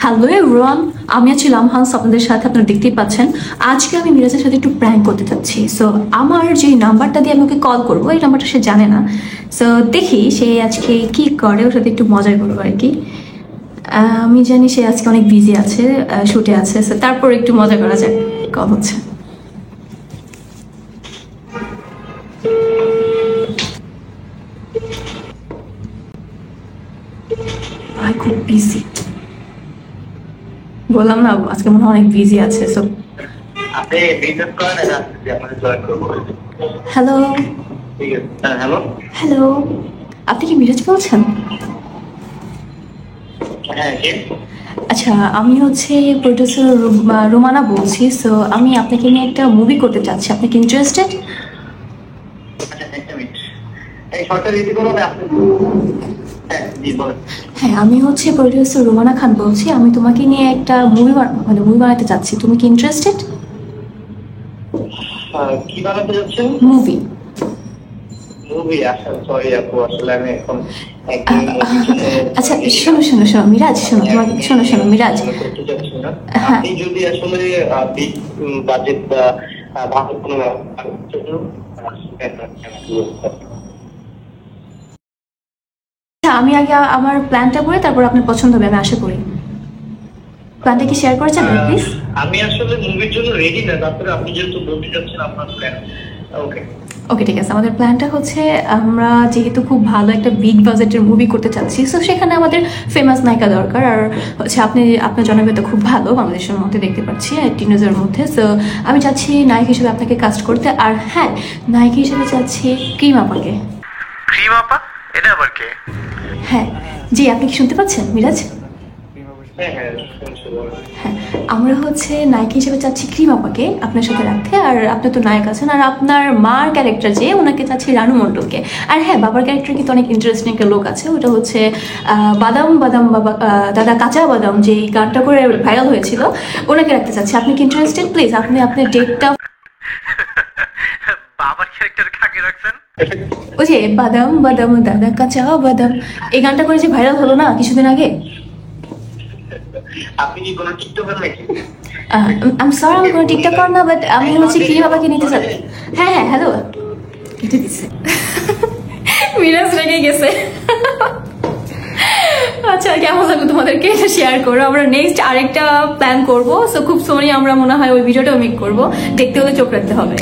Hello everyone, আমি আছি লামহান্স। আপনাদের সাথে আপনারা দেখতেই পাচ্ছেন আজকে আমি মিরাজের সাথে একটু প্র্যাঙ্ক করতে চাচ্ছি। সো আমার যে নাম্বারটা দিয়ে আমি ওকে কল করবো, এই নাম্বারটা সে জানে না। সো দেখি সে আজকে কি করে, ওর সাথে একটু মজা করবো আর কি। আমি জানি সে আজকে অনেক বিজি আছে, শুটে আছে। সো তারপর একটু মজা করা যাক। কল হচ্ছে, খুব বিজি। বললাম না আজকে মনে হয় অনেক বিজি আছে। সো হ্যালো হ্যালো হ্যালো, আপনি কি মিরাজ বলছেন? আচ্ছা, আমি হচ্ছে প্রডিউসার রোমানা বলছি। সো আমি আপনাকে নিয়ে একটা মুভি করতে চাচ্ছি, আপনি কি ইন্টারেস্টেড? হ্যাঁ, আমি হচ্ছে প্রডিউসার রোমানা খান বলছি। আমি তোমাকে নিয়ে একটা মুভি বানাতে চাচ্ছি, তুমি কি ইন্টারেস্টেড? কি বানাতে যাচ্ছেন? মুভি। আচ্ছা শোনো শোনো শোনো মিরাজ, শোনো তোমাকে শোনো শোনো মিরাজ, আপনি যদি আসলে বিগ বাজেট বা ভালো কোনো আমি আগে আমার প্ল্যানটা বলি, তারপর আপনার পছন্দ হবে আমি আশা করি। প্ল্যানটা কি শেয়ার করা যাবে প্লিজ? আমি আসলে মুভির জন্য রেডি না, তারপরে আপনি যেহেতু বলতে যাচ্ছেন আপনার প্ল্যান। ওকে ওকে ঠিক আছে। আমাদের প্ল্যানটা হচ্ছে, আমরা যেহেতু খুব ভালো একটা বিগ বাজেটের মুভি করতে চাচ্ছি, সো সেখানে আমাদের ফেমাস নায়িকা দরকার। আর হচ্ছে আপনার জনপ্রিয়তা খুব ভালো বাংলাদেশের মধ্যে দেখতে পাচ্ছি, টিনেজার মধ্যে। সো আমি চাচ্ছি নায়ক হিসেবে আপনাকে কাস্ট করতে। আর হ্যাঁ, নায়িকা হিসেবে চাচ্ছি ক্রিম আপাকে। ক্রিম আপা? এটা আবার কে? হ্যাঁ জি, আপনি কি শুনতে পাচ্ছেন মিরাজ? হ্যাঁ, আমরা হচ্ছে নায়িকা হিসেবে চাচ্ছি ক্রিম আপাকে আপনার সাথে রাখতে। আর আপনি তো নায়ক আছেন, আর আপনার মার ক্যারেক্টার যে, ওনাকে চাচ্ছি রানু মণ্ডলকে। আর হ্যাঁ, বাবার ক্যারেক্টার কিন্তু অনেক ইন্টারেস্টিং একটা লোক আছে, ওটা হচ্ছে বাদাম বাদাম বাবা দাদা কাঁচা বাদাম, যে গানটা করে ভাইরাল হয়েছিল, ওনাকে রাখতে চাচ্ছি। আপনি কি ইন্টারেস্টেড? প্লিজ আপনি আপনার ডেটটা। বাবার ক্যারেক্টার কাকে রাখছেন? ওই যে বাদাম বাদাম দাদা কাঁচা বাদাম, এই গানটা করে যে ভাইরাল হলো না কিছুদিন আগে। আপনি কি কোনো টিকটকার নাকি? আমি সরি, আমি কোনো টিকটকার না, বাট আমি হচ্ছে ক্রিম বাবাকে নিতে চাই। হ্যাঁ হ্যাঁ হ্যালো, কেটে দিচ্ছে। মিরাজ রেগে গেছে। আচ্ছা, কেমন লাগলো তোমাদেরকে এটা শেয়ার করো। আমরা নেক্সট আরেকটা প্ল্যান করবো। সো খুব সোনি আমরা মনে হয় ওই ভিডিওটাও মেক করবো, দেখতে হলে চোখ রাখতে হবে।